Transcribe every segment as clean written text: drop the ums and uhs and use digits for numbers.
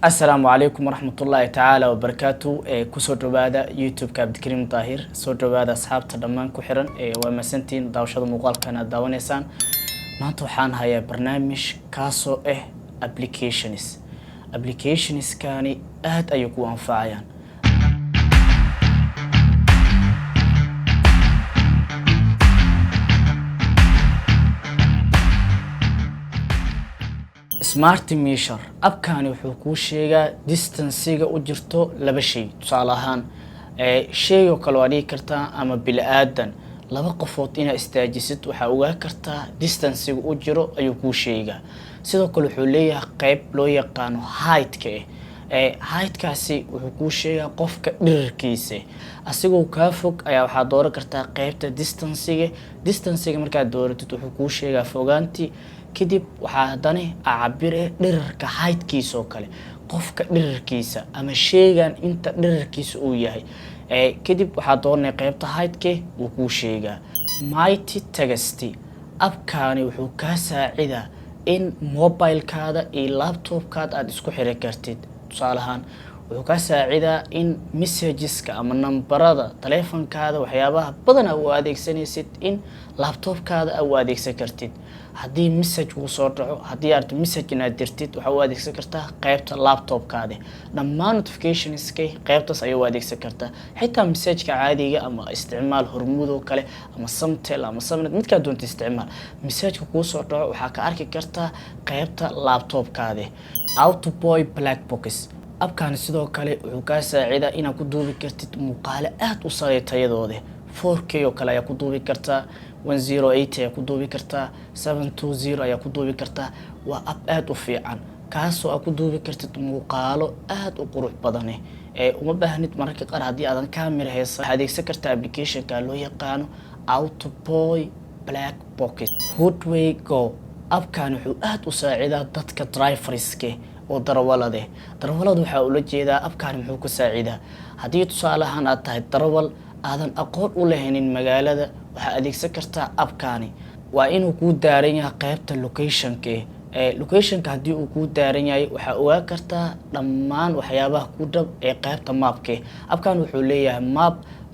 السلام عليكم ورحمة الله تعالى وبركاته كسر دبادة يوتيوب كابد كريم طاهر سر دبادة أصحاب تدمان كحرن ومسنتين داوشة مقال كان داونيسان ما توحان هيا برنامج كاسو applications كاني أهد أيكو أنفعيان smart measure abkaani wuxuu kuu sheegaa distance-ga u jirto laba shay tusaale ahaan shay oo kale waa dhigi kartaa ama bili-aadan laba qofood inaad istaajisid waxaa ogaa kartaa distance-ga u jiro ayuu kuu sheegaa sidoo kale wuxuu leeyahay qayb loo yaqaano height-ka height-kaasi wuxuu kuu sheegaa qofka dhirirkiisa asigoo kaa fog ayaa waxaa dooran kartaa qaybta distance-ga markaad dooratid wuxuu kuu sheegaa fogaantii kadib waxaa haddana cabire dhirirka height-kiisa oo kale qofka dhirirkiisa ama sheegan inta dhirirkiisa uu yahay kadib waxaa dooranay qaybta height-ka uu kuu sheegaa mighty text abkaani wuxuu kaa saacidaa in mobile-kaada iyo laptop-kaada aad isku xiri kartid tusaale ahaan wuxuu kaa saacidaa in messageska ama nambarada taleefankaada waxyaabaha badan u adeegsanaysid in laptop-kaada u adeegsan kartid haddii message uu soo dhaco haddii aad message inaad dirtid waxa u adeegsan kartaa qaybta laptop-kaada dhammaan notificationska qaybtaas ayuu adeegsan kartaa xitaa message-ka caadiga ama isticmaal hormuud oo kale ama samtel ama samnet midka doonta isticmaal message-ka kuu soo dhaco waxaa ka arki kartaa qaybta laptop-kaada Autoboy Black Box abkaani sidoo kale wuxuu kaa saacidaa inaad ku duubi kartid muuqaale aad u sareeya tayadooda 4K oo kale ayaa ku duubi kartaa 108 ayaa ku duubi kartaa 720 ayaa ku duubi kartaa waa ab aad u fiican kaasoo aad ku duubi kartid muuqaalo aad u qurux badan uma baahnid mararka qaar haddii aadan camera haysan waxaad adeegsan kartaa application-ka loo yaqaano Autoboy Black Box Hoodway Go abkaani wuxuu aad u saacidaa dadka driverska oo darawalada waxaa ula jeedaa abkaani muxuu ku saacidaa haddii tusaale ahaan aad tahay darawal aadan aqoon u lahayn magaalada waxaa adeegsan kartaa abkaani waa inuu kuu daaran yahay qaybta location-ka haddii uu kuu daaran yahay waxaa ogaa kartaa dhammaan waxyaabaha ku dhab ee qaybta mapka abkaani wuxuu leeyahay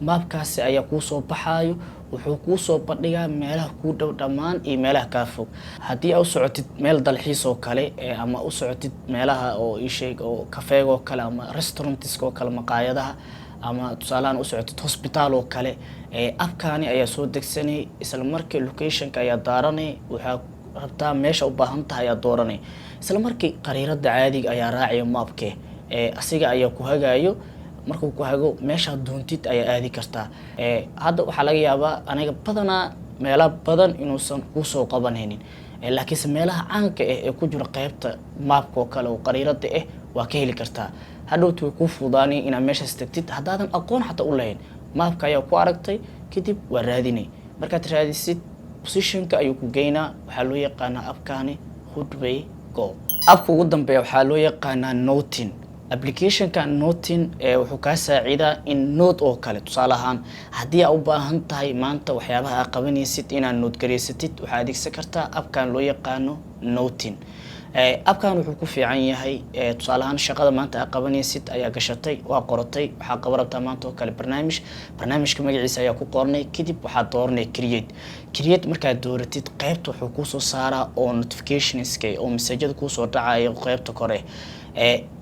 mapkaasi ayaa kuu soo baxaayo wuxuu kuu soo bandhigaa meelaha kuu dhow dhammaan iyo meelaha kaa fog haddii aad u socotid meel dalxiis oo kale ama u socotid meelaha oo isheeg oo kafeega oo kale ama restaurantiska oo kale maqaayadaha ama tusaalahan u socotid hospital oo kale abkaani ayaa soo degsanay isla markii location-ka ayaa daaranay waxaa rabtaa meesha u baahan tahay ayaa dooranay isla markii qariirada caadiga ayaa raacaya mapka asiga ayaa ku hagaayo markuu ku hago meesha doontid ayaa aadi kartaa hadda waxaa laga yaabaa aniga badanaa meelaha badan inuusan ku soo qabanaynin laakiinse meelaha caanka ee ku jira qaybta mapka oo kale oo qariirada waa ka heli kartaa hadhowtu way kuu fududaanay inaad meeshaas tagtid haddaadan aqoon xataa u lahayn mapka ayaa ku aragtay kadib waa raadinay markaad raadisid position-ka ayuu ku geynaa waxaa loo yaqaanaa abkaani Hoodway Go abka ugu dambeeya waxaa loo yaqaanaa Notin application-ka Notin wuxuu kaa saacidaa in note oo kale tusaale ahaan haddii aad u baahan tahay maanta waxyaabaha aad qabanaysid inaad note gareysatid waxaad adeegsan kartaa abkan loo yaqaano Notin abkan wuxuu ku fiican yahay tusaale ahaan shaqada maanta aad qabanaysid ayaa gashatay waa qoratay waxaa qaban rabtaa maanta oo kale barnaamijka magaciisa ayaa ku qornay kadib waxaad dooranay create markaad dooratid qaybta wuxuu kuu soo saaraa oo notificationska oo message-da kuu soo dhacayo qaybta kore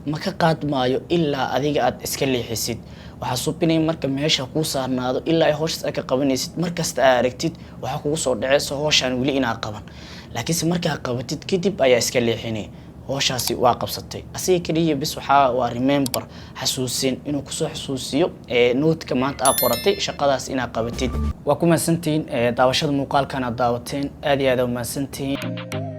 ma ka qaadmaayo ilaa adiga aad iska leexisid waxaa subinay marka meesha kuu saarnaado ilaa ay hawshaas aad ka qabanaysid markasta aad aragtid waxaa kugu soo dhacayso hawshaan weli inaad qaban laakiinse markaa qabatid kadib ayaa iska leexinay hawshaasi waa qabsatay asiga kaliya bis waa remember xasuusin inuu kusoo xasuusiyo note-ka maanta aad qoratay shaqadaas inaad qabatid waa ku mahadsantihiin daawashada muuqaalkan aad daawateen aad iyo aad u mahadsantihiin